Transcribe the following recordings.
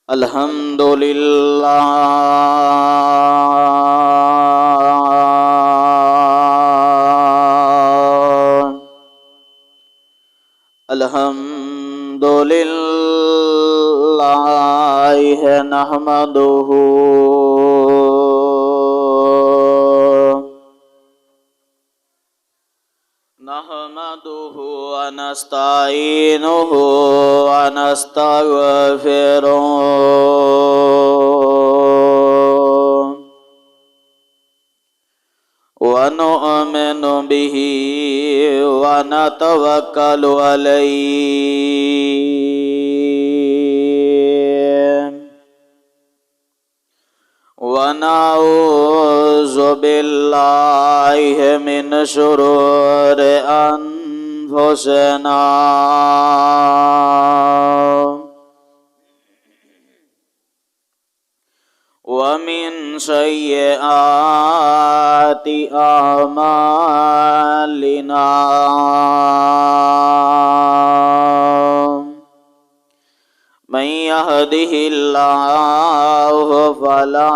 الحمد للہ الحمد للہ نحمدہ ونستعینہ ونستغفرہ ونؤمن بہ ونتوکل علیہ ونعوذ باللہ من شرور انفسنا ومن سیئات اعمالنا من يهده الله فلا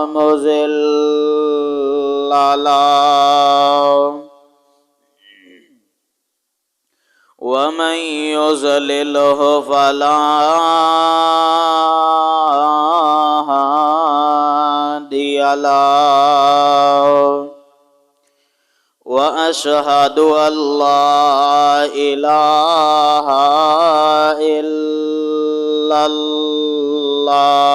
مضل له ومن يضلله فلا هادي له وأشهد أن لا إله إلا الله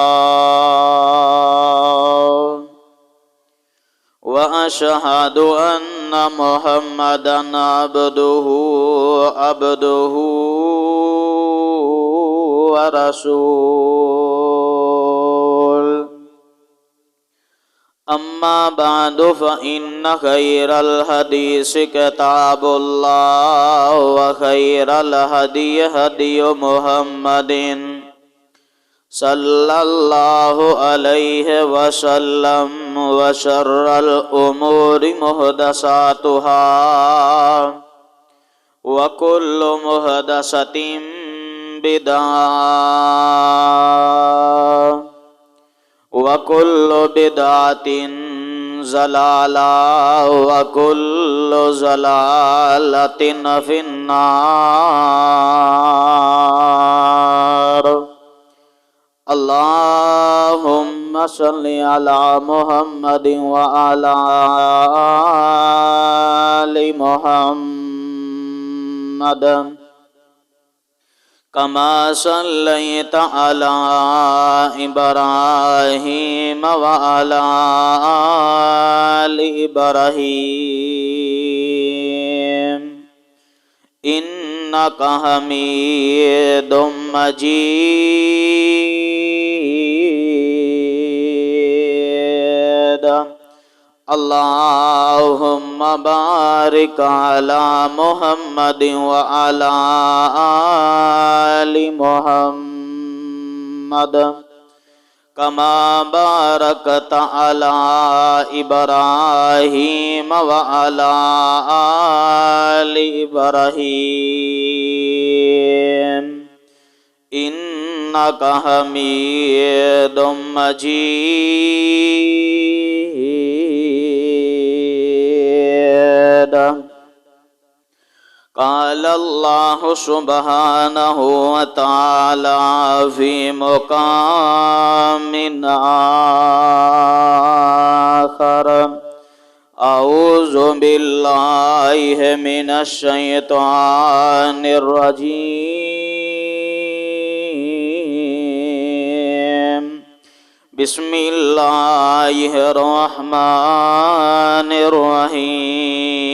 وأشهد أن محمدًا عبده ورسوله أما بعد فإن خير الحديث كتاب الله وخير الهدي هدي محمد صلى الله عليه وسلم وشر الأمور محدثاتها وكل محدثة بدعة وَكُلُّ بِدْعَةٍ ضَلَالَةٍ وَكُلُّ ضَلَالَةٍ فِي النَّارِ اللهم صل على محمد وعلى آل محمد كما صليت على إبراهيم وعلى آل إبراهيم إنك حميد مجيد اللهم بارك على محمد وعلى آل محمد كما باركت على إبراهيم وعلى آل إبراهيم إنك حميد مجيد قال الله سبحانه وتعالى في مقام آخر أعوذ بالله من الشيطان الرجيم بسم الله الرحمن الرحيم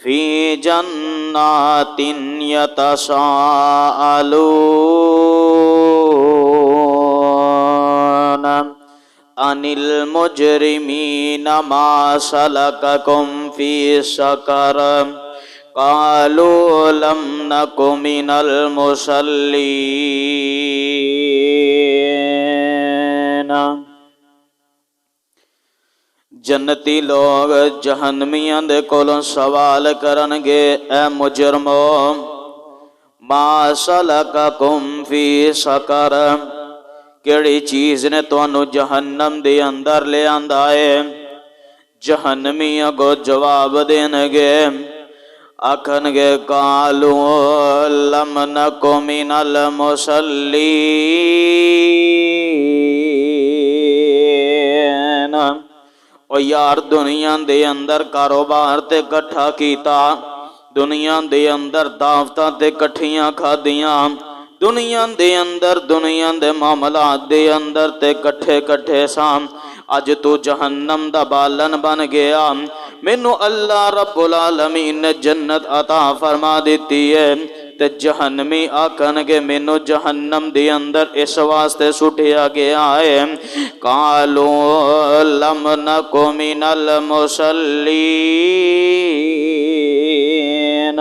في جنات يتساءلون عن المجرمين ما سلككم في سقر قالوا لم نك من المصلين جنتی لوگ جہنمیاں دے کولوں سوال کرنگے اے مجرمو ما سلککم فی سقر کیڑی چیز نے تانوں جہنم دے اندر لے آندا ہے جہنمیاں کو جواب دینگے آکھن گے قالو لم نک من المصلین او یار دنیا دے اندر کاروبار تے کٹھا کیتا دنیا دے اندر دعوتاں تے کٹھیاں کھادیاں دنیا دے معاملات دے اندر تے کٹھے سام اج تو جہنم دا بالن بن گیا مینوں اللہ رب العالمین نے جنت عطا فرما دیتی ہے تے جہنمی آکھن گے مینوں جہنم دے اندر اس واسطے سٹیا گیا ہے قالو لم نک من المصلین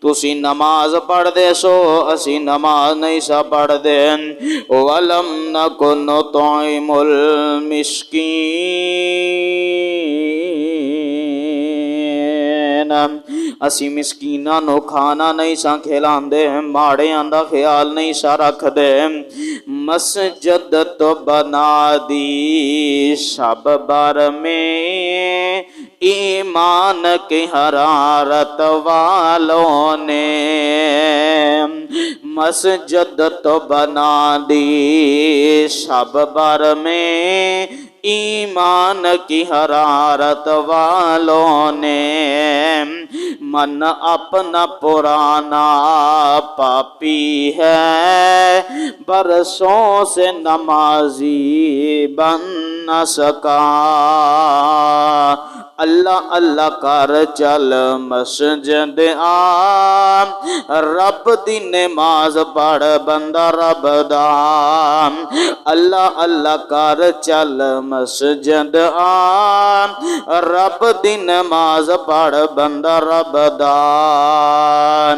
تسی نماز پڑھ دے سو اسی نماز نہیں سا پڑھ دے ولم نک نطعم المسکین اسی مسکیناں نو کھانا نہیں سا کھلاندے ماڑیاں دا خیال نہیں سا رکھ دے مسجد تو بنا دی شب بر میں ایمان کی حرارت والوں نے مسجد تو بنا دی شب بر میں ایمان کی حرارت والوں نے من اپنا پرانا پاپی ہے برسوں سے نمازی بن نہ سکا اللہ اللہ کر چل مسجد آ رب دی نماز پڑھ بندہ رب دا اللہ اللہ کر چل مسجد آ رب دی نماز پڑھ بندہ رب دا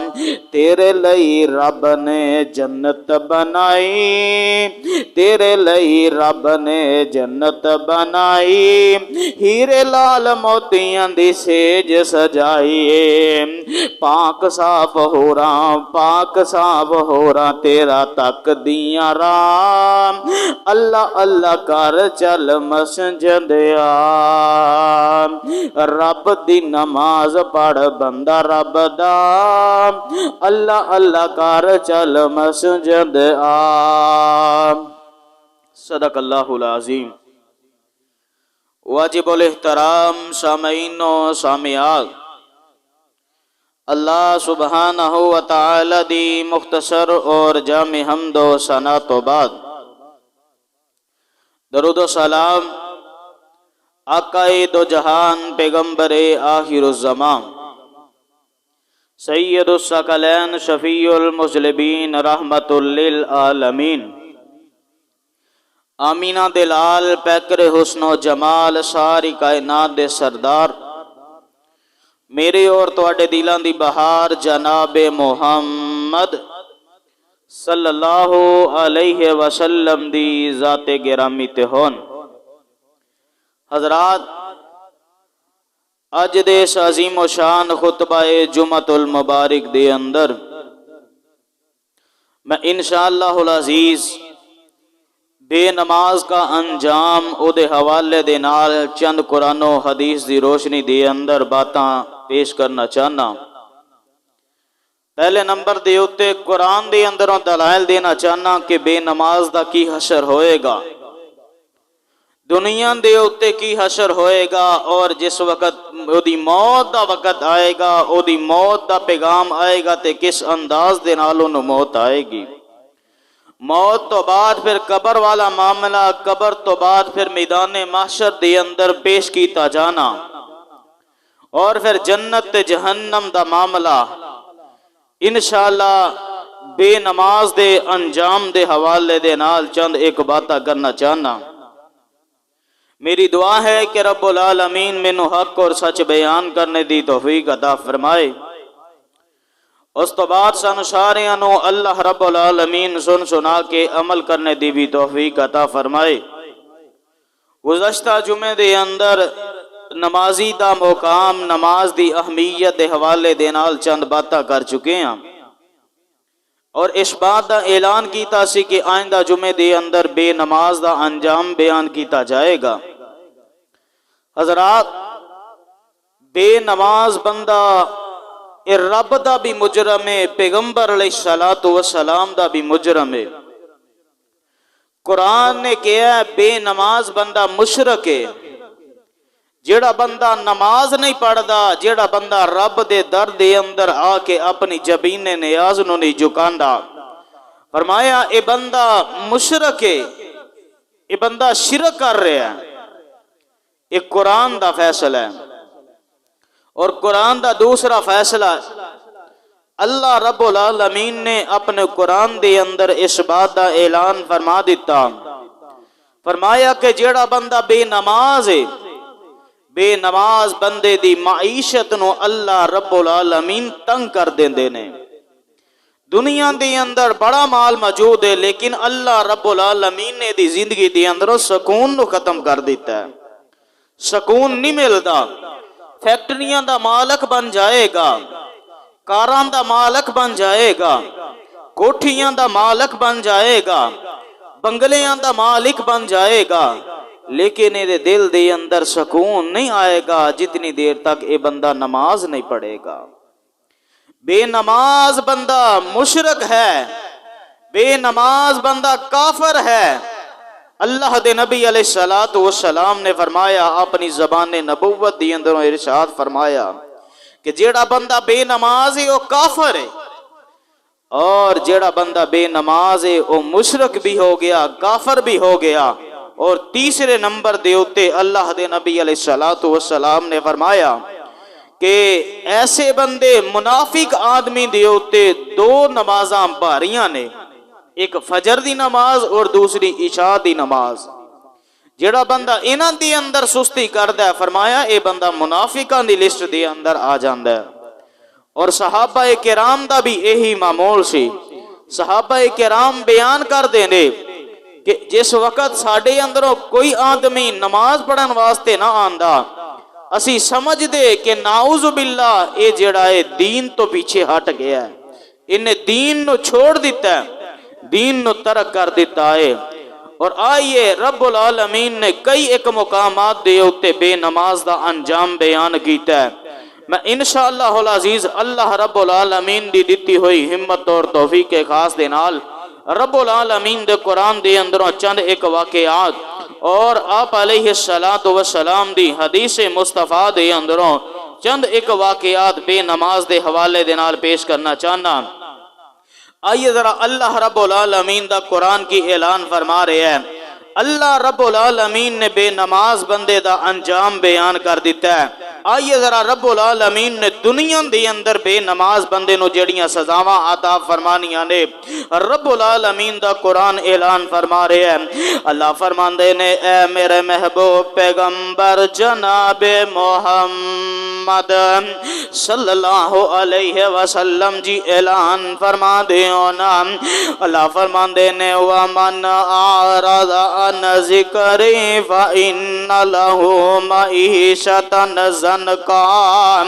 تیرے لئی رب نے جنت بنائی تیرے لئی رب نے جنت بنائی ہیرے لال موتیاں دی سیج سجائیے پاک صاف ہو رہا تیرا تک دیاں رام اللہ اللہ کر چل مسجد آ رب دی نماز پڑھ بندہ رب دا اللہ اللہ کر چل مسجد آ صدق اللہ العظیم واجب الاحترام سامعین و سامعات اللہ سبحانہ و تعالی دی مختصر اور جامع حمد و ثنا تو بعد درود و سلام آقائے دو جہان پیغمبر آخر الزمان سید الثقلین شفیع المذنبین رحمت للعالمین آمینہ دلال پیکر حسن و جمال ساری کائنات دے سردار میرے اور تواڈے دلاں دی بہار جناب محمد صلی اللہ علیہ وسلم دی ذات گرامی تے ہون حضرات اج دے اس عظیم و شان خطبہ جمعۃ المبارک دے اندر میں انشاءاللہ العزیز بے نماز کا انجام او دے حوالے دے نال چند قرآن و حدیث دی روشنی دے اندر باتاں پیش کرنا چاہنا پہلے نمبر دے اتے قرآن دے اندروں دلائل دینا چاہنا کہ بے نماز دا کی حشر ہوئے گا دنیا دے اتے کی حشر ہوئے گا اور جس وقت او دی موت دا وقت آئے گا او دی موت دا پیغام آئے گا تے کس انداز دے نالوں نو موت آئے گی موت تو بعد پھر قبر والا معاملہ قبر تو بعد پھر میدان محشر دے اندر پیش کیتا جانا اور پھر جنت تے جہنم دا معاملہ انشاءاللہ بے نماز دے انجام دے حوالے دے نال چند ایک باتاں کرنا چاہنا میری دعا ہے کہ رب العالمین مینوں حق اور سچ بیان کرنے دی توفیق عطا فرمائے اس تو بعد سانو ساریاں نو اللہ رب العالمین سنا کے عمل کرنے دی بھی توفیق عطا فرمائے گزشتہ جمعے دے اندر نمازی دا مقام نماز دی اہمیت دے حوالے دے نال چند باتاں کر چکے ہیں اور اس بات دا اعلان کیتا سی کہ آئندہ جمعے دے اندر بے نماز دا انجام بیان کیتا جائے گا۔ حضرات، بے نماز بندہ اے رب دا بھی مجرم ہے، پیغمبر علیہ الصلوۃ والسلام دا بھی مجرم ہے۔ قرآن نے کہا ہے بے نماز بندہ مشرک ہے۔ جیڑا بندہ نماز نہیں پڑھدا، جیڑا بندہ رب دے در دے اندر آ کے اپنی جبین نیاز نو نہیں جھکاندا، فرمایا اے بندہ مشرک ہے، اے بندہ شرک کر رہا ہے۔ ایک قرآن دا فیصلہ ہے اور قرآن دا دوسرا فیصلہ اللہ رب العالمین نے اپنے قرآن دے اندر اس بات دا اعلان فرما دیتا، فرمایا کہ جیڑا بندہ بے نماز ہے، بے نماز بندے دی معیشت نو اللہ رب العالمین تنگ کر دیندے نے۔ دنیا دے اندر بڑا مال موجود ہے لیکن اللہ رب العالمین نے دی زندگی دے اندر سکون نو ختم کر دیتا ہے۔ سکون نہیں ملدا، فیکٹریاں دا مالک بن جائے گا، کاراں دا مالک بن جائے گا، کوٹھیاں دا مالک بن جائے گا، بنگلیاں دا مالک بن جائے گا، لیکن یہ دل دے اندر سکون نہیں آئے گا جتنی دیر تک یہ بندہ نماز نہیں پڑھے گا۔ بے نماز بندہ مشرک ہے، بے نماز بندہ کافر ہے۔ اللہ دے نبی علیہ الصلوۃ والسلام نے فرمایا، اپنی زبان نبوت دی اندروں ارشاد فرمایا کہ جیڑا بندہ بے نماز ہے وہ کافر ہے، اور جیڑا بندہ بے نماز ہے وہ مشرک بھی ہو گیا، کافر بھی ہو گیا۔ اور تیسرے نمبر دے اوتے اللہ دے نبی علیہ الصلوۃ والسلام نے فرمایا کہ ایسے بندے منافق آدمی دے اوتے دو نمازاں باریاں نے، ایک فجر دی نماز اور دوسری عشاء دی نماز۔ جیڑا بندہ انہاں دی اندر سستی کردا ہے، فرمایا اے بندہ منافقاں دی لسٹ دے اندر آ جاندا ہے۔ اور صحابہ کرام دا بھی یہی معمول سی۔ صحابہ کرام بیان کر دے نے کہ جس وقت ساڈے اندروں کوئی آدمی نماز پڑھن واسطے نہ آندا، اسی سمجھ دے کہ نعوذ باللہ اے جڑا ہے دین تو پیچھے ہٹ گیا ہے، انہیں دین نو چھوڑ دیتا ہے، دین نو ترک کر دیتا ہے۔ اور آئیے رب العالمین نے کئی ایک مقامات دے ہوتے بے نماز دا انجام بیان کیتا ہے۔ میں انشاءاللہ العزیز اللہ رب العالمین دی دیتی ہوئی ہمت اور توفیق کے خاص دے نال رب العالمین دے قرآن دے اندروں چند ایک واقعات اور آپ علیہ السلام دی حدیث مصطفیٰ دے اندروں چند ایک واقعات بے نماز دے حوالے دے نال پیش کرنا چاہنا۔ آئیے ذرا اللہ رب العالمین دا قرآن کی اعلان فرما رہے ہیں۔ اللہ رب العالمین نے بے نماز بندے دا انجام بیان کر دیتا ہے۔ آئیے ذرا رب العالمین نے دنیا دے اندر بے نماز بندے نو جڑیاں سزاواں عطا فرمانیاں نے رب العالمین دا قرآن اعلان فرما رہے ہیں۔ اللہ فرماندے نے اے میرے محبوب پیغمبر جناب محمد صلی اللہ علیہ وسلم جی اعلان فرما دیو نا۔ اللہ فرماندے نے وَمَنْ أَعْرَضَ عَنْ ذِكْرِي فَإِنَّ لَهُ مَعِيشَةً ضَنْكًا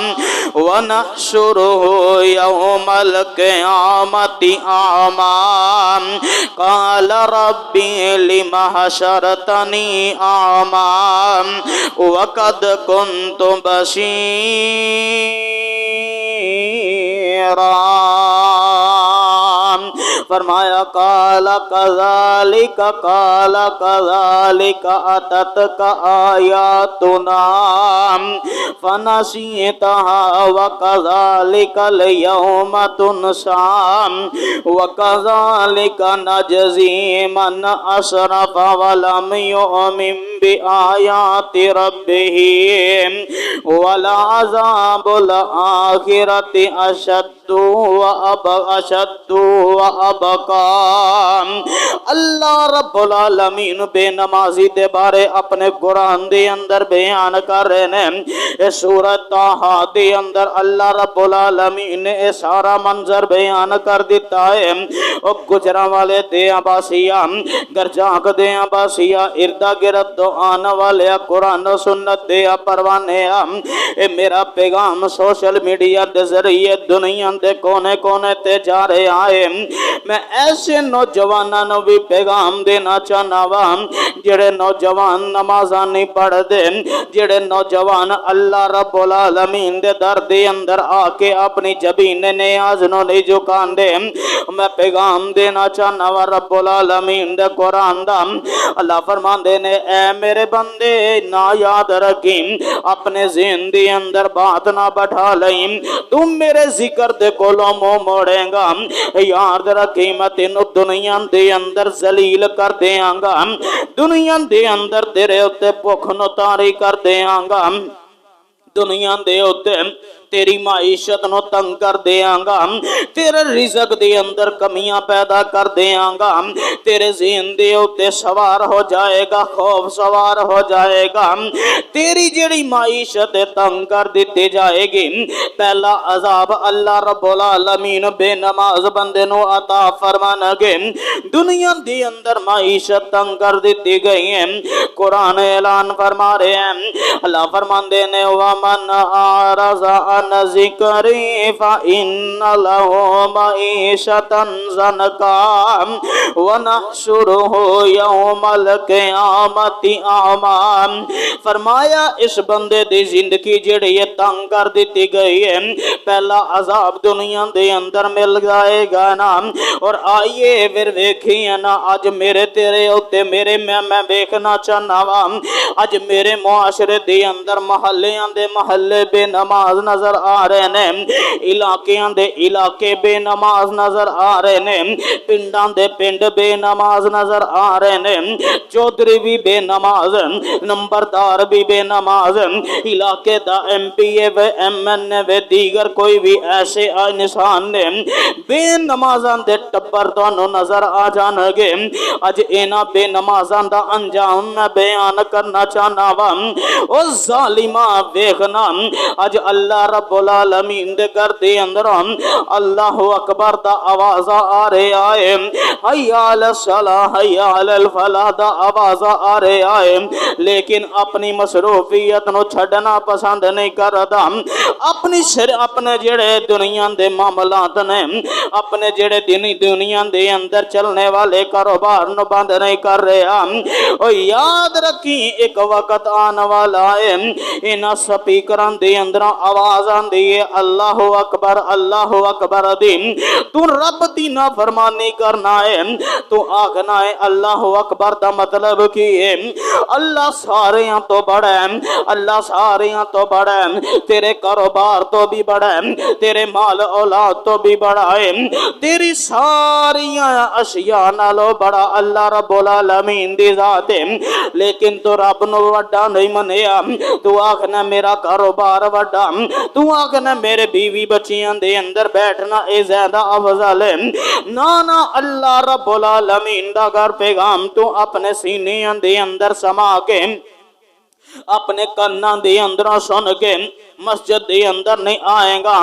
وَنَحْشُرُهُ يَوْمَ الْقِيَامَةِ أَعْمَىٰ قَالَ رَبِّ لِمَ حَشَرْتَنِي أَعْمَىٰ وَقَدْ كُنْتُ بَصِيرًا۔ فرمایا قال كذلك أتتك آياتنا فنسيتها وكذلك اليوم تنسى وكذلك نجزي من أسرف ولم يؤمن بآيات ربه ولعذاب الآخرة أشد وأبقى۔ اللہ رب العالمین بے نمازی دے بارے اپنے قرآن دے اندر بیان کر رہے ہیں۔ سورۃ طٰہٰ دے اندر اللہ رب العالمین نے سارا منظر بیان کر دیتا ہے۔ او گجراں والے دے آباسیا گرجاک دے آباسیا اردا گرد تو آنے والے قرآن و سنت دے پروانے اے میرا پیغام سوشل میڈیا دے ذریعے دنیا دے کونے کونے تے جا رہے آئے میں ایسے نوجوانوں نو بھی پیغام دینا چاہنا وا جڑے نوجوان نمازاں نہیں پڑھ دے جڑے نوجوان اللہ رب العالمین دے در دے اندر آ کے اپنی جبین نیاز نو نہیں جھکان دے میں پیغام دینا چاہنا وا رب العالمین دے قرآن دا اللہ فرماندے نے اے میرے بندے نہ یاد رکھیں اپنے ذہن دے اندر بات نہ بٹھا لیں تم میرے ذکر دے کولوں منہ موڑیں گا یاد رکھیں میں تینوں دنیا دے اندر ذلیل کر دیاں گا دنیا دے اندر تیرے اتے بھوک نو تاری کر دیاں گا دنیا دے اتے تیری معیشت نو تنگ کر دیاں گا تیرے رزق دے اندر کمیاں پیدا کر دیاں گا تیرے ذہن دے اتے سوار ہو جائے گا خوف سوار ہو جائے گا تیری جڑی معیشت تنگ کر دیتی جائے گی پہلا عذاب اللہ رب العالمین بے نماز بندے نو عطا فرمانگے دنیا دے اندر معیشت تنگ کر دیتی گئی ہے قرآن اعلان فرما رہے ہیں اللہ فرماندے نے وَمَنْ أَعْرَضَ عَنْ ذِكْرِي فَإِنَّ لَهُ مَعِيشَةً ضَنْكًا وَنَحْشُرُهُ يَوْمَ الْقِيَامَةِ أَعْمَىٰ فرمایا اس بندے دی زندگی جڑی یہ تنگ کر دیتی گئی ہے پہلا عذاب دنیا دے اندر مل جائے گا نا اور آئیے پھر ویکھیے نا اج میرے تیرے ہوتے میرے میں ویکھنا چاہنا وا اج میرے معاشرے دے اندر محلیاں دے محلے بے نماز نظر آ رہے نے علاقیاں دے علاقے بے نماز نظر آ رہے نے پنڈاں دے پنڈ بے نماز نظر آ رہے نے چودھری بھی بے نماز نمبردار بھی بے نماز علاقے دا ایم پی اے و ایم این اے و دیگر کوئی بھی ایسے انسان نے بے نمازاں دے ٹبر تو نظر آ جانگے اج اینا بے نمازاں دا انجام میں بیان کرنا چاہنا وا او ظالمہ ویکھنا اج اللہ رب العالمین دے گھر دے اندر اللہ اکبر دا آواز آ رہے آئے حیا علی الصلاۃ حیا علی الفلاح دا آواز آ رہے آئے لیکن اپنی مصروفیت نو چھڈنا پسند نہیں کردا اپنے جڑے دنیا دے معاملات نے اپنے جڑے دنیا دے اندر چلنے والے کاروبار نو بند نہیں کر رہا او یاد رکھیں ایک وقت آنے والا ہے انہاں سپیکراں دے اندر آواز آندی ہے اللہ اکبر دی تو رب دی نافرمانی کرنا ہے تو آگنا ہے اللہ اکبر دا مطلب کی ہے اللہ ساریاں تو بڑا ہے اللہ ساریاں تو بڑا ہے تیرے کاروبار تو بھی بڑا ہے تیرے مال اولاد تو بھی بڑا ہے تیری ساریاں اشیاء نالو بڑا اللہ رب العالمین دی ذات ہے لیکن تو رب نو وڈا نہیں منیا تو آکھنا میرا کاروبار وڈا تو آکھنا میرے بیوی بچیاں دے اندر بیٹھنا اے زیادہ افضل ہے نا اللہ رب العالمین دا گھر پیغام تو اپنے سینیاں دے اندر سما کے اپنے کناں دے اندر سن کے مسجد دے اندر نہیں آئیں گا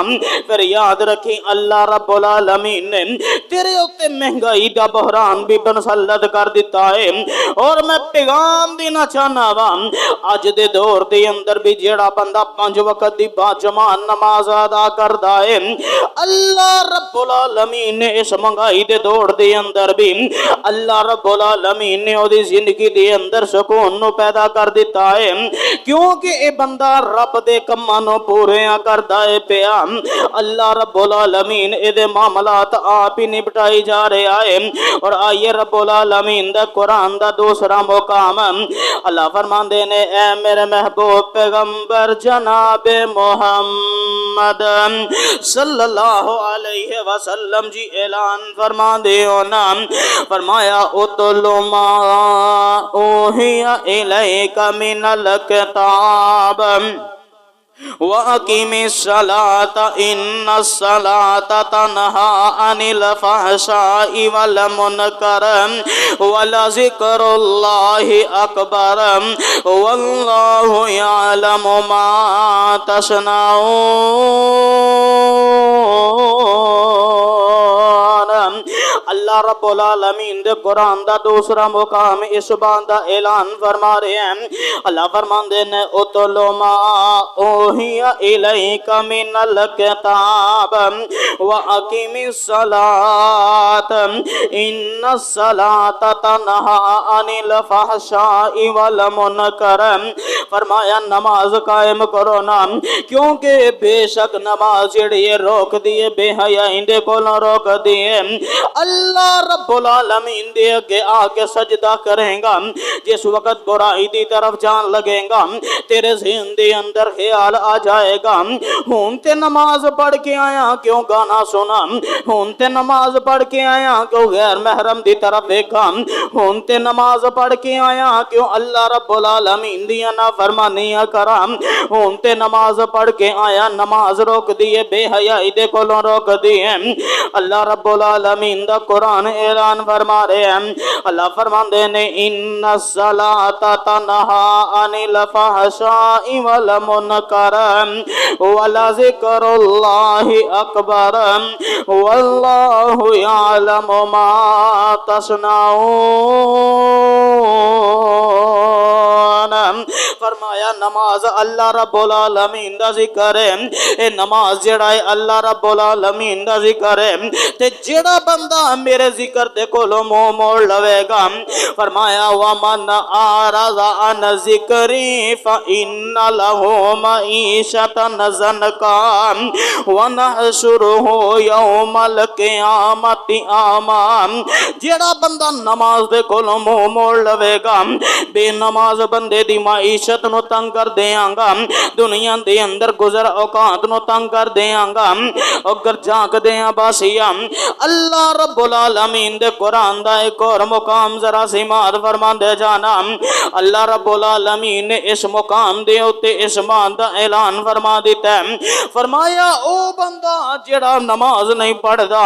پھر یاد رکھیں اللہ رب العالمین نے تیرے اوتے مہنگائی دا بحران بھی مسلط کر دیتا ہے اور میں پیغام دینا چاہنا وا اج دے دور دے اندر بھی جیڑا بندہ 5 وقت دی باجماع نماز ادا کردا ہے اللہ رب العالمین نے اس مہنگائی دے دور دے اندر بھی اللہ رب العالمین نے اودی زندگی دے اندر سکون نو پیدا کر دیتا ہے کیونکہ اے بندہ رب دے کماں نو پوریاں کردا ہے پیا اللہ رب العالمین اے دے معاملات آپ ہی نپٹائی جا رہے آئے اور آئیے رب العالمین دا قرآن دا دوسرا مقام اللہ فرماندے نے اے میرے محبوب پیغمبر جناب محمد صلی اللہ علیہ وسلم جی اعلان فرما دیو نام فرمایا اتلو ما اوحی الیک من الکتاب وَأَقِمِ الصَّلَاةَ إِنَّ الصَّلَاةَ تَنْهَى عَنِ الْفَحْشَاءِ وَالْمُنكَرِ وَلَذِكْرُ اللَّهِ أَكْبَرُ وَاللَّهُ يَعْلَمُ مَا تَصْنَعُونَ اللہ رب العالمین دے قرآن دا دوسرا مقام اس بات دا اعلان فرما رہے ہیں. اللہ فرماندے نے اتلو ما اوحی الیک من الکتاب واقم الصلاۃ ان الصلاۃ تنہی عن الفحشاء والمنکر. فرمایا نماز قائم کرو نا کیونکہ بے شک نماز جڑی روک دیے بے حیائی دے کولوں روک دیے. اللہ رب العالمین دے اگے آ کے سجدہ کریں گا جس وقت برائی دی طرف جان لگے گا تیرے ذہن دے اندر خیال آ جائے گا ہوں تے نماز پڑھ کے آیا کیوں گانا سنا, ہوں تے نماز پڑھ کے آیا کیوں غیر محرم دی طرف دیکھا, ہوں تے نماز پڑھ کے آیا کیوں اللہ رب العالمین دی نافرمانیاں کرا, ہوں تے نماز پڑھ کے آیا نماز روک دیے بے حیائی دے کولوں روک دیے. اللہ رب العالمین دا قرآن اعلان فرما رہے ہیں. اللہ فرماندے نے ان الصلاۃ تنہی عن الفحشاء والمنکر ولذکر اللہ اکبر واللہ یعلم ما تصنعون. فرمایا نماز اللہ رب العالمین دا ذکر ہے, اے نماز جڑا ہے اللہ رب العالمین دا ذکر ہے تے جڑا بندہ میرے ذکر دے کولوں منہ موڑ لوے گا فرمایا ومن اعرض عن ذکری فإن له معیشة ضنکا ونحشرہ یوم القیامت اعمی. جڑا بندہ نماز دے کولوں منہ موڑ لوے گا بے نماز بندے دی معیشت نو تنگ کر دیاں گا, دنیا دے اندر گزر اوقات نو تنگ کر دیاں گا, اگر جاگ دیاں باسیاں. اللہ رب العالمین دے قرآن دا ایک اور مقام ذرا سماعت فرما دے جانا. اللہ رب العالمین نے اس مقام دے اوتے اس بات دا اعلان فرما دیتا ہے. فرمایا او بندہ جڑا نماز نہیں پڑھدا,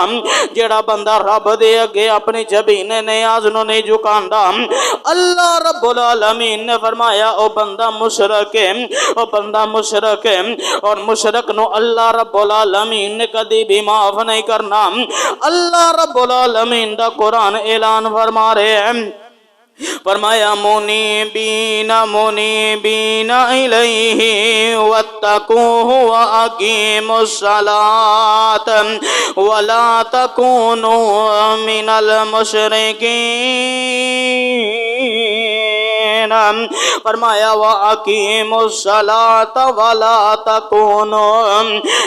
جڑا بندہ رب دے اگے اپنی جبین نیاز نو نہیں جھکاندا, اللہ رب العالمین نے فرمایا او بندہ مشرک ہے, او بندہ مشرک ہے, اور مشرک نو اللہ رب العالمین نے کدی بھی معاف نہیں کرنا. اللہ رب العالمین دا قرآن اعلان فرما رہے ہیں. فرمایا منیبین الیہ واتقوہ واقیموا الصلاۃ ولا تکونوا من المشرکین. فرمایا واقیموا الصلاۃ ولا تکونوا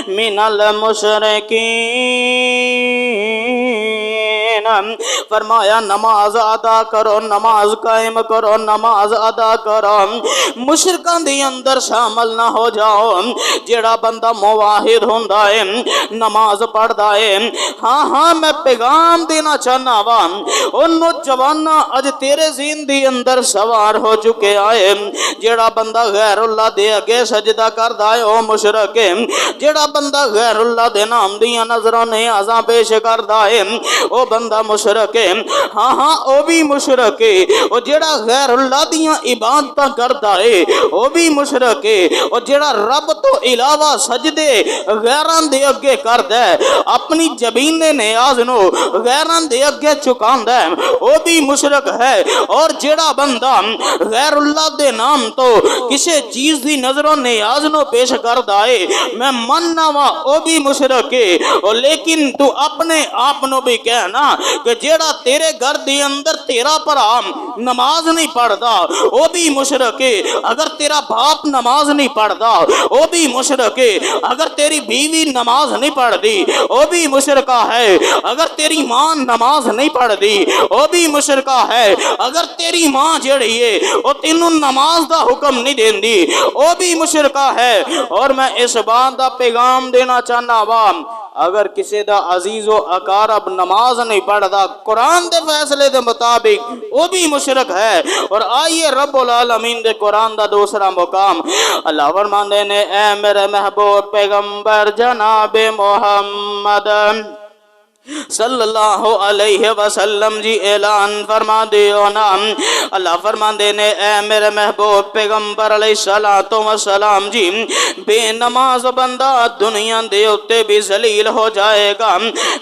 من المشرکین. فرمایا نماز ادا کرو, نماز قائم کرو, نماز ادا کرو, مشرکان دی اندر شامل نہ ہو جاؤ. جڑا بندہ موحد ہوندا ہے نماز پڑھدا ہے, ہاں میں پیغام دینا چاہنا وا او نوجواناں اج تیرے ذہن دی اندر سوار ہو چکے آئے. جڑا بندہ غیر اللہ دے اگے سجدہ کردا ہے او مشرک ہے, جڑا بندہ غیر اللہ دے نام دیاں نظراں نیازاں پیش کردا ہے او بندہ مشرک ہے. ہاں او بھی مشرک ہے. او جڑا غیر اللہ دیاں عبادتاں کردا ہے او بھی مشرک ہے. او جڑا رب تو علاوہ سجدے غیراں دے اگے کردا ہے, اپنی جبین نیاز نو غیراں دے اگے چکاندا ہے او بھی مشرک ہے. اور جڑا بندہ غیر اللہ دے نام تو کسے چیز دی نظر و نیاز نو پیش کردا ہے میں مننا وا او بھی مشرک ہے. لیکن تو اپنے آپ نو بھی کہنا کہ جیڑا تیرے گھر دی اندر تیرا بھرا نماز نہیں پڑھدا او بھی مشرک ہے. اگر تیرا باپ نماز نہیں پڑھدا او بھی مشرک ہے. اگر تیری بیوی نماز نہیں پڑھدی او بھی مشرکہ ہے. اگر تیری ماں نماز نہیں پڑھدی او بھی مشرکہ ہے. اگر تیری ماں جڑی ہے او تینوں نماز دا حکم نہیں دیندی او بھی مشرکہ ہے. اور میں اس بات دا پیغام دینا چاہنا وا اگر کسی دا عزیز و اقارب نماز نہیں پڑھدا قرآن دے فیصلے دے مطابق وہ بھی مشرک ہے. اور آئیے رب العالمین دے قرآن دا دوسرا مقام اللہ فرماندے نے اے میرے محبوب پیغمبر جناب محمد صلی اللہ علیہ وسلم جی اعلان فرما دیو نا، اللہ فرما دینے اے میرے محبوب پیغمبر علیہ السلام جی، بے نماز بندہ دنیا دے اتے بھی ذلیل ہو جائے گا،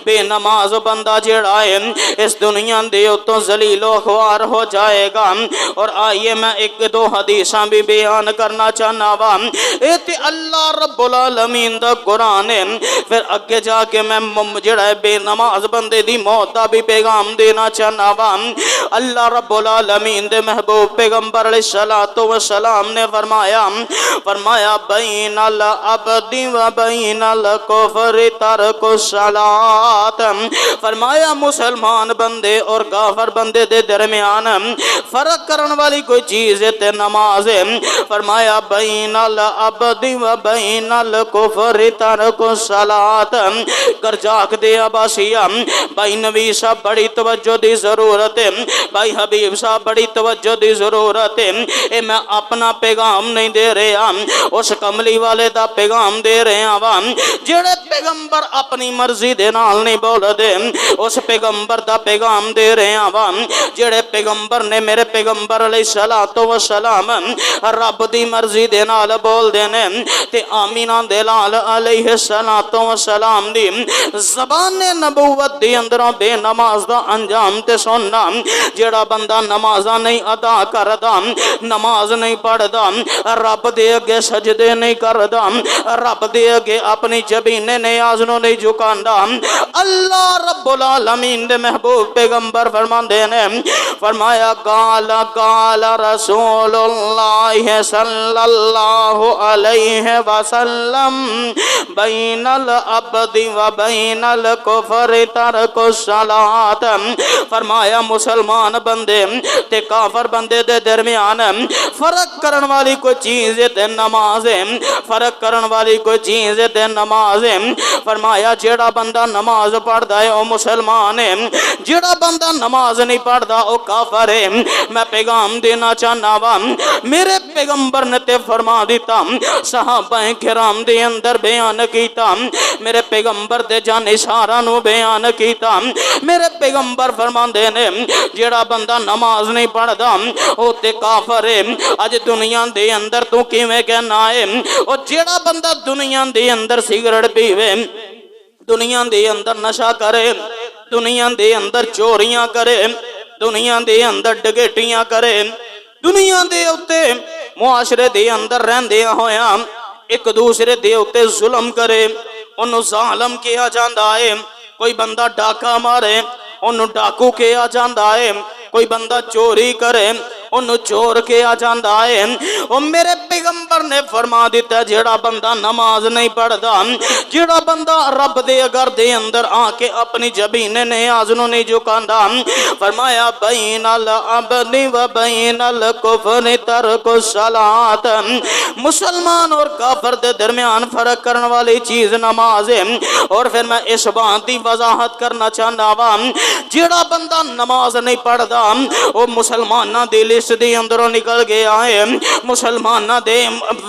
بے نماز بندہ جڑا ہے اس دنیا دے اتوں ذلیل و خوار ہو جائے گا۔ اور آئیے میں ایک دو حدیثاں بھی بیان کرنا چاہنا وا، اے تے اللہ رب العالمین دا قرآن ہے، پھر اگے جا کے میں جڑا ہے بے نماز بندے دی موت دا بھی پیغام دینا چاہنا وا۔ اللہ رب العالمین دے محبوب پیغمبر علیہ السلام نے فرمایا بین العبد و بین الکفر ترک الصلاۃ، فرمایا مسلمان بندے اور کافر بندے دے درمیان فرق کرن والی کوئی چیز ہے تے نماز ہے۔ فرمایا بین العبد و بین الکفر ترک الصلاۃ، کر جاک دے عباسیہ بھائی نبی صاحب بڑی توجہ دی ضرورت ہے، بھائی حبیب صاحب بڑی توجہ دی ضرورت ہے، اے میں اپنا پیغام نہیں دے رہا، اس کملی والے دا پیغام دے رہا وا، جڑے پیغمبر اپنی مرضی دے نال نہیں بول دے، اس پیغمبر دا پیغام دے رہا وا، جڑے پیغمبر نے میرے پیغمبر علیہ السلام رب دی مرضی دے نال بول دینے تے آمینہ دلال علیہ السلام دی زبان نبوت دی اندروں بے نماز دا انجام تے سننا، جڑا بندہ نمازاں نہیں ادا کردا، نماز نہیں پڑھدا، رب دے اگے سجدے نہیں کردا، رب دے اگے اپنی جبین نیاز نو نہیں جھکاندا، اللہ رب العالمین دے محبوب پیغمبر فرماندے نے، فرمایا قال رسول اللہ صلی اللہ علیہ وسلم بین العبد و بین الکفر ترک الصلاۃ، فرمایا مسلمان بندے تے کافر بندے دے درمیان فرق کرن والی کوئی چیز تے نماز ہے، فرق کرن والی کوئی چیز تے نماز ہے۔ فرمایا جیڑا بندہ نماز پڑھدا ہے او مسلمان ہے، جیڑا بندہ نماز نہیں پڑھدا او کافر ہے۔ میں پیغام دینا چاہنا وا، میرے پیغمبر نے تے فرما دیتا، صحابہ کرام دے اندر بیان کیتا، میرے پیغمبر دے جان اشارہ نو بیان کیتا، میرے پیغمبر فرماندے نے جیڑا بندہ نماز نہیں پڑھدا او تے کافر ہے۔ اج دنیا دے اندر تو کیویں کہنا ہے، او جیڑا بندہ دنیا دے اندر سگریٹ پیوے، دنیا دے اندر نشہ کرے، دنیا دے اندر چوریاں کرے، دنیا دے اندر ڈکیٹیاں کرے، دنیا دے اتے معاشرے دے اندر رہندیاں ہویاں ایک دوسرے دے اتے ظلم کرے، انہوں ظالم کیا جاندا ہے، کوئی بندہ ڈاکہ مارے انہوں ڈاکو کیا جاندا ہے، کوئی بندہ چوری کرے انہوں چور کیا جاندا ہے۔ اور میرے پیغمبر نے فرما دیتا جیڑا بندہ نماز نہیں پڑھدا، جیڑا بندہ رب دے اگر دے اندر آ کے اپنی جبین نیاز نو نہیں جھکاندا، فرمایا بین العبد و بین الکفر ترک الصلاۃ، مسلمان اور کافر دے درمیان فرق کرنے والی چیز نماز ہے۔ اور پھر میں اس بات دی وضاحت کرنا چاہنا وا، جیڑا بندہ نماز نہیں پڑھدا وہ مسلماناں دی لسٹ دے اندروں نکل گیا ہے، مسلماناں دے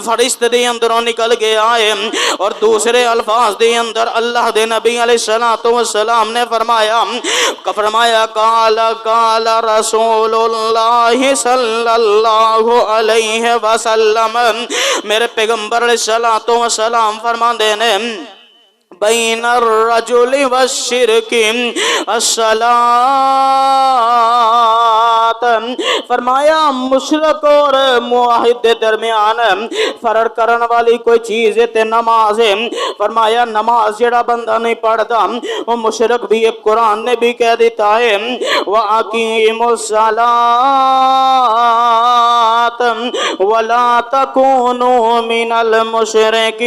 فرشت دے اندروں نکل گیا ہے۔ اور دوسرے الفاظ دے اندر اللہ دے نبی علیہ السلام نے فرمایا قال رسول اللہ صلی اللہ علیہ وسلم، میرے پیغمبر علیہ السلام فرماندے نے بین الرجل والشرک الصلاۃ، فرمایا مشرک اور موحد کے درمیان فرق کرنے والی کوئی چیز ہے تے نماز ہے۔ فرمایا نماز جڑا بندہ نہیں پڑھدا وہ مشرک بھی ہے، قرآن نے بھی کہہ دیتا ہے وَأَقِيمُوا الصَّلَاةَ وَلَا تَكُونُوا مِنَ الْمُشْرِكِينَ،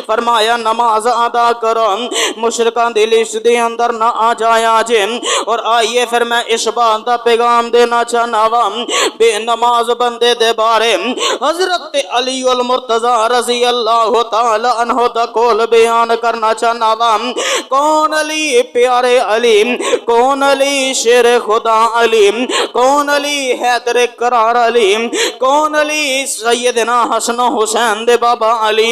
فرمایا نماز ادا کرو، مشرکان دی لسٹ دے اندر نہ آ جایا جے۔ اور آئیے پھر میں اس بات دا پیغام دینا چاہنا وا بے نماز بندے دے بارے، حضرت علی المرتضی رضی اللہ تعالی عنہ دا کول بیان کرنا چاہنا وا۔ کون علی پیارے علی، کون علی شیر خدا علی، کون علی حیدر کرار علی، کون علی سیدنا حسن حسین دے بابا علی،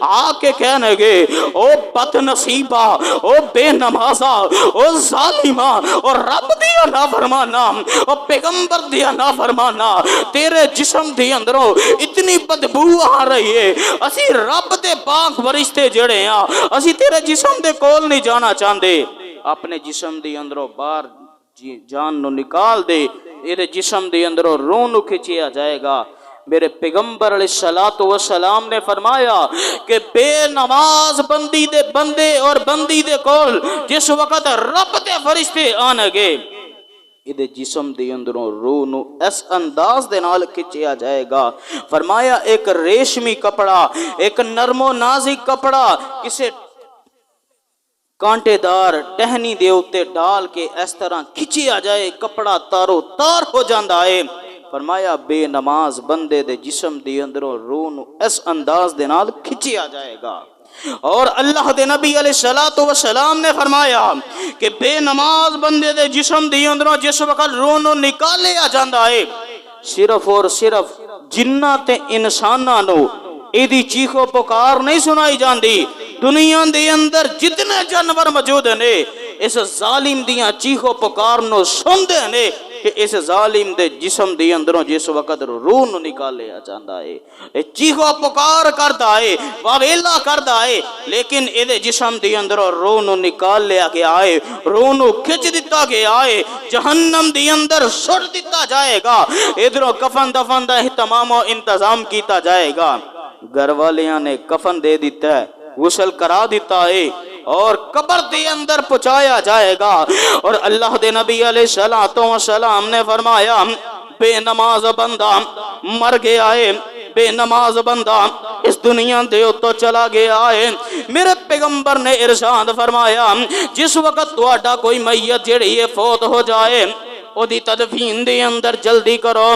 آ کے کہنے گے او بد نصیبہ، او بے نمازہ، او ظالمہ، اور رب دیا نہ فرمانا، او پیغمبر دیا نہ فرمانا، تیرے جسم دی اندروں اتنی بدبو آ رہی ہے، اسی رب دے پاک فرشتے جڑے ہیں، اسی تیرے جسم دے کول نہیں جانا چاہتے، اپنے جسم دی اندروں باہر جان نو نکال دے، تیرے جسم دی اندروں روح نو کھچیا جائے گا۔ میرے پیغمبر علیہ السلام نے فرمایا کہ بے نماز بندی دے بندے اور بندی دے کول جس وقت رب دے فرشتے آنے گے، ادھے جسم دے اندروں روح نو اس انداز دے نال کھچیا جائے گا۔ فرمایا ایک ریشمی کپڑا، ایک نرم و نازک کپڑا کسے کانٹے دار ٹہنی دے اوتے ڈال کے اس طرح کھچیا جائے، کپڑا تارو تار ہو جاندا ہے۔ فرمایا بے نماز بندے دے جسم دے اندروں روح نو اس انداز دے نال کھچیا جائے گا۔ اور اللہ دے نبی علیہ السلام نے فرمایا کہ بے نماز بندے دے جسم دے اندروں جس وقت روح نو نکالیا جاندا ہے، صرف اور صرف جنات انساناں نو ایدی چیخو پکار نہیں سنائی جاندی، دنیا دے اندر جتنے جانور موجود نے اس ظالم دیاں چیخو پکار نو سندے نے کہ اس ظالم دے جسم دے اندروں جس وقت روح نو نکالیا جاندا ہے، چیخو پکار کردا ہے، واویلا کردا ہے، لیکن اے دے جسم دے اندروں روح نو نکال لیا گیا ہے، روح نو کھچ دیتا گیا ہے، جہنم دے اندر سٹ دیتا جائے گا، ادھروں کفن دفن دا اہتمام و انتظام کیتا جائے گا۔ گھر والیاں نے کفن دے دیتا ہے، غسل کرا دیتا ہے، اور قبر دے اندر پہنچایا جائے گا۔ اور اللہ دے نبی علیہ السلام نے فرمایا بے نماز بندہ مر گیا ہے، بے نماز بندہ اس دنیا دے تو چلا گیا ہے۔ میرے پیغمبر نے ارشاد فرمایا جس وقت تہاڈا کوئی میت جڑی ہے فوت ہو جائے، او دی تدفین دے اندر جلدی کرو،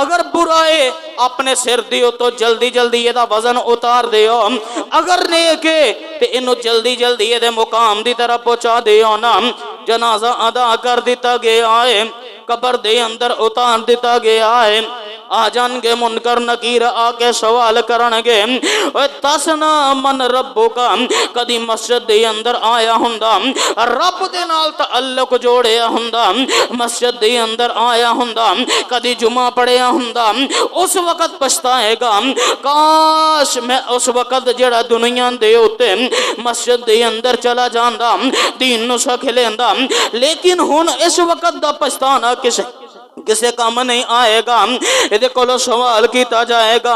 اگر برا ہے اپنے سر دیو تو جلدی جلدی یہ دا وزن اتار دیو، اگر نیک ہے تے انو جلدی جلدی یہ دے مقام دی طرف پہنچا دیو نا۔ جنازہ ادا کر دیتا گیا ہے، قبر دے اندر اتار دیتا گیا ہے، آ جان گے منکر نکیر آ کے سوال کرنگے تسنا من ربو کا، کدی مسجد دے اندر آیا ہوندا، رب دے نال تعلق جوڑیا ہوندا، مسجد دے اندر آیا ہوندا، کدی جمعہ پڑھیا ہوندا، اس وقت پچھتائے گا کاش میں اس وقت جڑا دنیا دے اوتے مسجد دے اندر چلا جاندا، دین نو سکھ لیندا، لیکن ہن اس وقت دا پچھتانا کسے کام نہیں آئے گا۔ ادھے کولو سوال کیتا جائے گا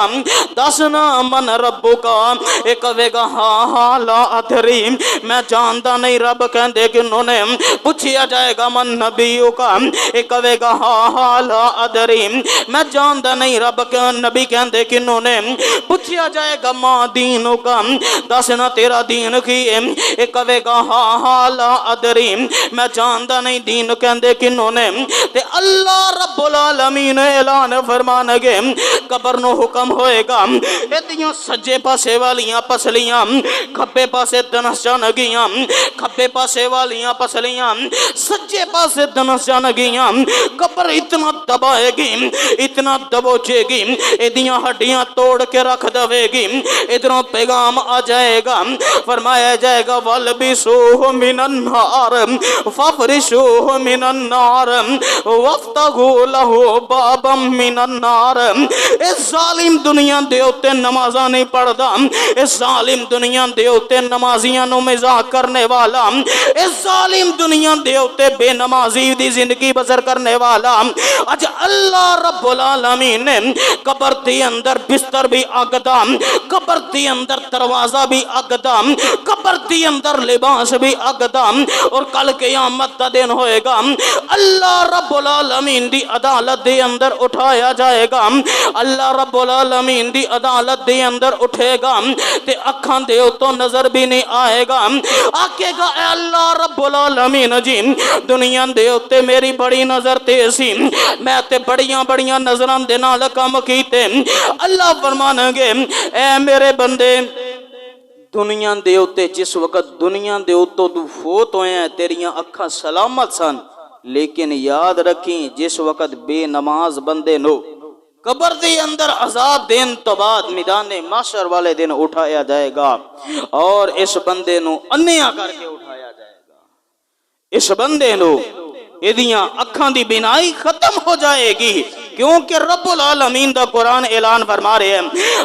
دسنا من ربو کا، ایک کہے گا ہاں لا ادری، میں جانتا نہیں رب کہندے کنوں نے، پوچھیا جائے گا من نبیو کا، ایک کہے گا ہاں لا ادری، میں جانتا نہیں رب نبی کہندے کنوں نے، پوچھیا جائے گا ماں دینو کا، دسنا تیرا دین کی ہے، ایک کہے گا ہاں لا ادری، میں جانتا نہیں دین کہندے کنوں نے۔ تے اللہ رب العالمین اعلان فرمانگے قبر نو حکم ہوئے گا ایدیاں سجے پاسے والیاں پسلیاں، کھبے پاسے دنس جانگیاں، کھبے پاسے والیاں پسلیاں سجے پاسے دنس جانگیاں، قبر اتنا دبائے گی، اتنا دبوچے گی، ایدیاں ہڈیاں توڑ کے رکھ دوے گی، ادھروں پیغام آ جائے گا، فرمایا جائے گا وَلْبِسُوهُ مِنَ النَّارِ فَفْرِشُوهُ مِنَ النَّارِ وَافْتَحُوا لَهُ بَابًا مِنَ النَّارِ۔ اس ظالم دنیا دے اوتے نمازاں نہیں پڑھدا، اس ظالم دنیا دے اوتے نمازیاں نو مزاح کرنے والا، اس ظالم دنیا دے اوتے بے نمازی دی زندگی بسر کرنے والا، اج اللہ رب العالمین نے قبر دے اندر بستر بھی آگدا، قبر دے اندر دروازہ بھی آگدا، قبر دے اندر لباس بھی آگدا، اور کل قیامت دا دن ہوئے گا اللہ رب العالمین دی عدالت دے اندر اٹھایا جائے گا، اللہ رب العالمین دی عدالت دے اندر اٹھے گا تے اکھاں دے تو نظر بھی نہیں آئے گا، آکے گا اے اللہ رب العالمین جی دنیا دے اتے میری بڑی نظر تیسی، میں تے بڑیاں بڑیاں نظران دے نال کام کیتے، اللہ فرمانگے اے میرے بندے دنیا دے اتے جس وقت دنیا دے اتو تو فوت ہوئے ہیں تیریاں اکھاں سلامت سن، لیکن یاد رکھیں جس وقت بے نماز بندے نو قبر دے اندر عذاب دین تو بعد میدان محشر والے دن اٹھایا جائے گا اور اس بندے نو انیا کر کے اٹھایا جائے گا. اس بندے نو ایدیاں اکھاں دی بینائی ختم ہو جائے گی کیونکہ رب العالمین دا قرآن اعلان فرما رہے ہیں.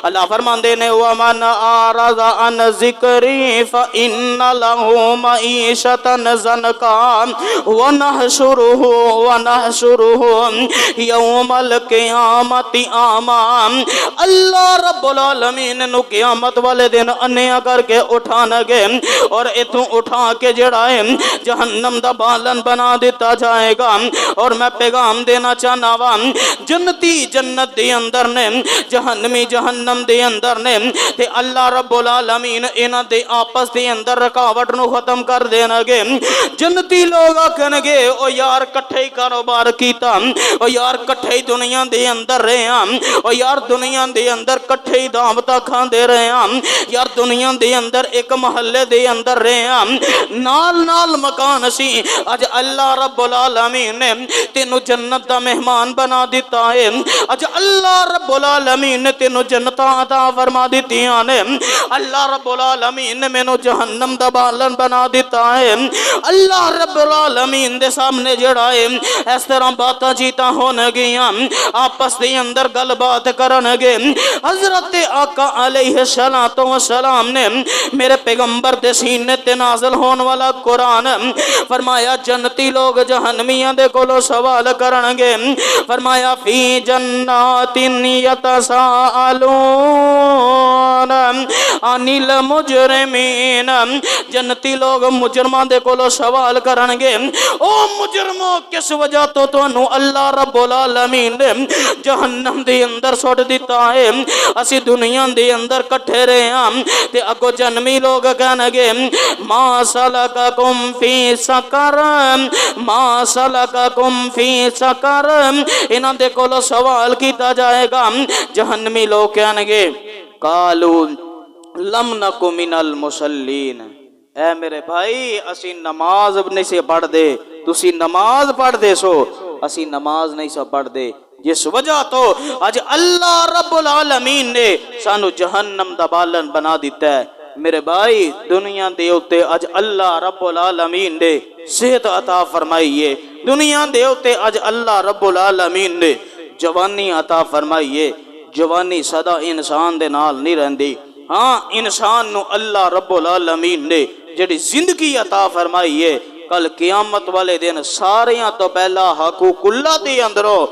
اللہ فرماندے نے وَمَنْ أَعْرَضَ عَنْ ذِكْرِي فَإِنَّ لَهُ مَعِيشَةً ضَنْكًا وَنَحْشُرُهُ يَوْمَ الْقِيَامَةِ أَعْمَىٰ. اللہ رب العالمین نو قیامت والے دن انیا کر کے اٹھانا گے اور اتوں اٹھا کے جڑا ہے جہنم دا بالن بنا دیتا جائے گا. اور میں پیغام دینا چاہنا وا جنتی جنت دے اندر نے جہنمی جہنم دے اندر نے تے اللہ رب العالمین انہاں دے آپس دے اندر رکاوٹ نو ختم کر دینا گے. جنتی لوگ آکھن گے او یار کٹھے ہی کاروبار کیتا, او یار کٹھے ہی دنیا دے اندر رہے ہاں, او یار دنیا دے اندر کٹھے ہی دعوتاں کھاندے رہے ہاں, یار دنیا دے اندر ایک محلے دے اندر رہے ہاں, نال نال مکان سی. اج اللہ رب العالمین نے تینو جنت دا مہمان بنا دیتا ہے. اج اللہ رب العالمین نے تینو جنتاں عطا فرما دیتیاں نے. اللہ رب العالمین نے مینوں جہنم دا بالن بنا دیتا ہے. اللہ رب العالمین دے سامنے جڑا ہے اس طرح باتاں چیتاں ہون گیاں, آپس دے اندر گل بات کرن گے. حضرت آقا علیہ السلام نے میرے پیغمبر دے سینے تے نازل ہون والا قرآن فرمایا جنتی لوگ جہنمیاں دے کولو سوال کرن گے. فرمایا فی جنات یتساءلون عن المجرمین. جنتی لوگ مجرمان دے کولو سوال کرن گے او مجرموں کس وجہ تو تانوں اللہ رب العالمین نے جہنم دے اندر سٹ دیتا ہے. اسی دنیا دے اندر کٹھے رہے ہاں تے اگو جنمی لوگ کہن گے ما سلککم فی سقر, ما سلککم فی سقر. انہاں دے کولو سوال کیتا جائے گا. جہنمی لوگ کہن گے قالوا لم نک من المصلین. اے میرے بھائی اسی نماز نہیں سے پڑھ دے, تسی نماز پڑھ دے سو, اسی نماز نہیں سے پڑھ دے. جس وجہ تو اج اللہ رب العالمین نے سانو جہنم دا بالن بنا دیتا ہے. میرے بھائی دنیا دے اوتے اج اللہ رب العالمین نے صحت عطا فرمائی ہے. دنیا دے اوتے اج اللہ رب العالمین نے جوانی عطا فرمائی ہے. جوانی سدا انسان دے نال نہیں رہندی. ہاں انسان نو اللہ رب العالمین نے جڑی زندگی عطا فرمائی ہے کل قیامت والے دن ساریاں تو پہلا حقوق اللہ دے اندروں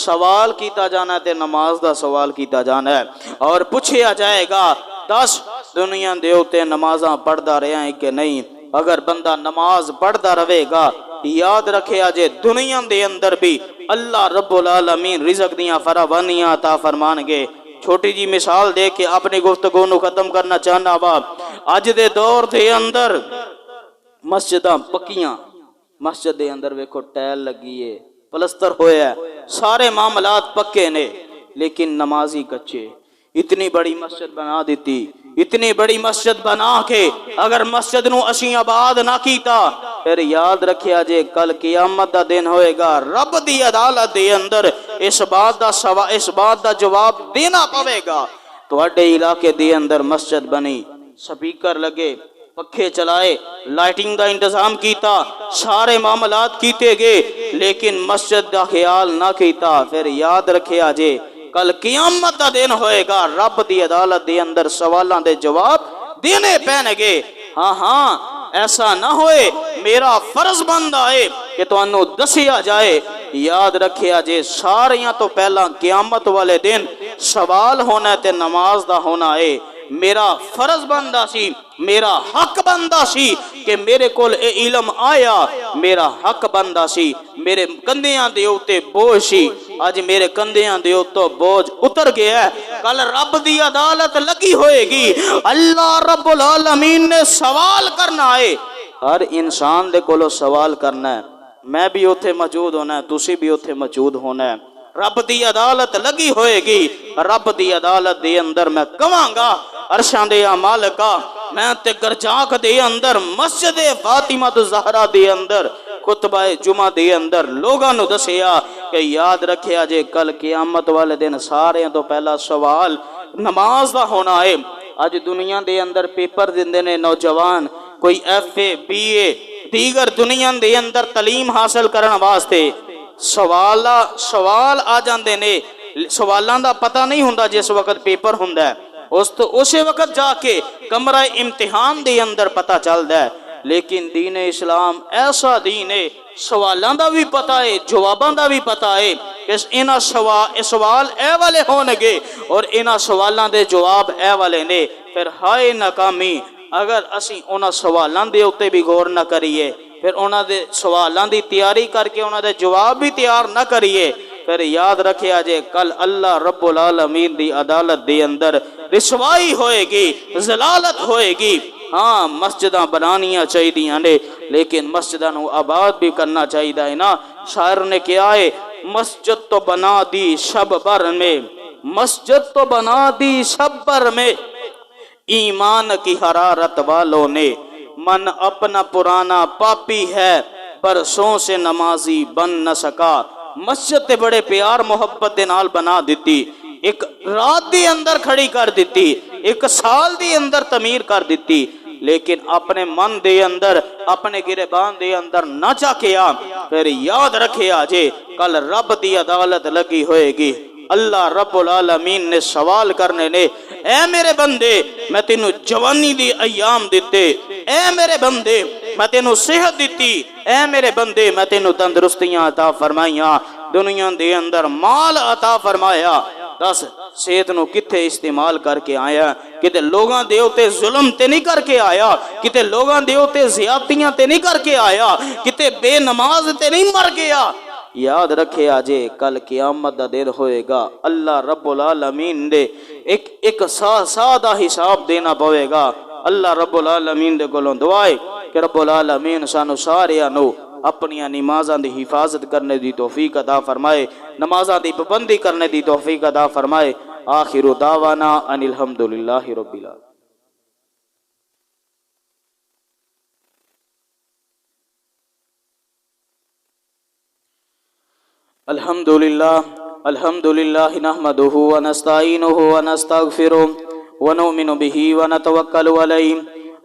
سوال کیتا جانا ہے تے نماز دا سوال کیتا جانا ہے اور پوچھیا جائے گا 10 دنیا دے اوتے نمازاں پڑھدا رہیا ہے کہ نہیں. اگر بندہ نماز پڑھدا رہے گا یاد رکھے آجے دنیا دے اندر بھی اللہ رب العالمین رزق دیاں فراوانیاں عطا فرمان گے. چھوٹی جی مثال دے کے اپنی گفتگو نو ختم کرنا چاہنا وا. اج دے دور دے اندر مسجداں پکیاں, مسجد دے اندر ویکھو ٹائل لگی ہے, پلستر ہویا ہے, سارے معاملات پکے نے, لیکن نمازی کچے. اتنی بڑی مسجد بنا دیتی, اتنی بڑی مسجد بنا کے اگر مسجد نو اسی آباد نہ کیتا پھر یاد رکھیا جے کل قیامت دا دن ہوئے گا رب دی عدالت دے اندر اس بات دا جواب دینا پوے گا. تواڈے علاقے دے اندر مسجد بنی, سپیکر لگے, پکھے چلائے, لائٹنگ دا انتظام کیتا, سارے معاملات کیتے گئے, لیکن مسجد دا خیال نہ کیتا, پھر یاد رکھیا جے کل قیامت دا دن ہوئے گا رب دی عدالت دے اندر سوالاں دے جواب دینے پہنے گے. ہاں ایسا نہ ہوئے, میرا فرض بندا ہے کہ تانوں دسیا جائے. یاد رکھیا جے ساریاں تو پہلا قیامت والے دن سوال ہونا ہے تے نماز دا ہونا ہے. میرا فرض بندہ سی, میرا حق بندہ سی کہ میرے کول اے علم آیا, میرا حق بندہ سی, میرے کندیاں دے اوتے بوجھ سی. آج میرے کندیاں دے اوتے بوجھ اتر گیا ہے, کل رب دی عدالت لگی ہوئے گی. اللہ رب العالمین نے سوال کرنا ہے, ہر انسان دے کولو سوال کرنا ہے. میں بھی اوتھے موجود ہونا ہے, تسی بھی اوتھے موجود ہونا ہے. رب دی عدالت لگی ہوئے گی. رب دی عدالت دے اندر میں کہاں گا عرشاں دے مالکا, میں تے گرجاک دے اندر مسجد فاطمہ الزہرا دے اندر خطبہ جمعہ دے اندر لوگاں نو دسیا کہ یاد رکھیا جے کل قیامت والے دن سارے تو پہلا سوال نماز دا ہونا ہے۔ اج دنیا دے اندر پیپر دیندے نے نوجوان، کوئی ایف اے بی اے دیگر دنیا دے اندر تعلیم حاصل کرن واسطے سوال آ جاندے نے، سوالاں دا پتہ نہیں ہوندا جس وقت پیپر ہوندا ہے، اسی وقت جا کے کمرہ امتحان دے اندر پتہ چلدا ہے۔ لیکن دین اسلام ایسا دین ہے، سوالاں دا بھی پتہ ہے، جواباں دا بھی پتہ ہے کہ انہاں سوال اے والے ہون گے اور انہاں سوالاں دے جواب اے والے نے۔ پھر ہائے ناکامی اگر اسی انہاں سوالاں دے اوتے بھی غور نہ کریے، پھر انہاں دے سوالاں دی تیاری کر کے انہاں دے جواب بھی تیار نہ کریے، پھر یاد رکھیا جے کل اللہ رب العالمین دی عدالت دے اندر رسوائی ہوئے گی، ذلالت ہوئے گی۔ ہاں مسجداں بنانیاں چاہیے نے، لیکن مسجداں نو آباد بھی کرنا چاہیے نا۔ شاعر نے کیا ہے، مسجد تو بنا دی شب بر میں، مسجد تو بنا دی شب بر میں، ایمان کی حرارت والوں نے، من اپنا پرانا پاپی ہے برسوں سے نمازی بن نہ سکا۔ مسجد تے بڑے پیار محبت دے نال بنا دیتی، ایک رات دی اندر کھڑی کر دیتی، ایک سال دی اندر تعمیر کر دیتی، لیکن اپنے من دے اندر اپنے گریبان دے اندر نہ چاکیا، پھر یاد رکھیا جے کل رب دی عدالت لگی ہوئے گی۔ اللہ رب العالمین نے سوال کرنے نے، اے میرے بندے میں تینوں جوانی دی ایام دیتے، اے میرے بندے میں تینوں صحت دیتی، اے میرے بندے میں تینوں تندرستیاں عطا فرمائیاں، دنیا دے اندر مال عطا فرمایا، دس صحت نو کتے استعمال کر کے آیا، کتے لوگاں دے اوتے ظلم تے نہیں کر کے آیا، کتے لوگاں دے اوتے زیادتیاں تے نہیں کر کے آیا، کتے بے نماز تے نہیں مر گیا۔ یاد رکھے آجے کل قیامت دا دن ہوئے گا، اللہ رب العالمین دے ایک سادہ حساب دینا پوے گا۔ اللہ رب العالمین دے کولوں دعائے کہ رب العالمین سانو سارے نو اپنی نمازاں دی حفاظت کرنے دی توفیق عطا فرمائے، نمازاں دی پابندی کرنے دی توفیق عطا فرمائے۔ آخر دعوانا ان الحمدللہ رب العالمین۔ الحمدللہ نحمدہ ونستعینہ ونستغفرہ ونؤمن بہ ونتوکل علیہ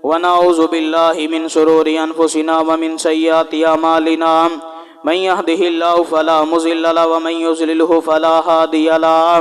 ونعوذ باللہ من شرور انفسنا ومن سیئات اعمالنا، من یہدہ اللہ فلا مضل لہ ومن یضللہ فلا ہادی لہ۔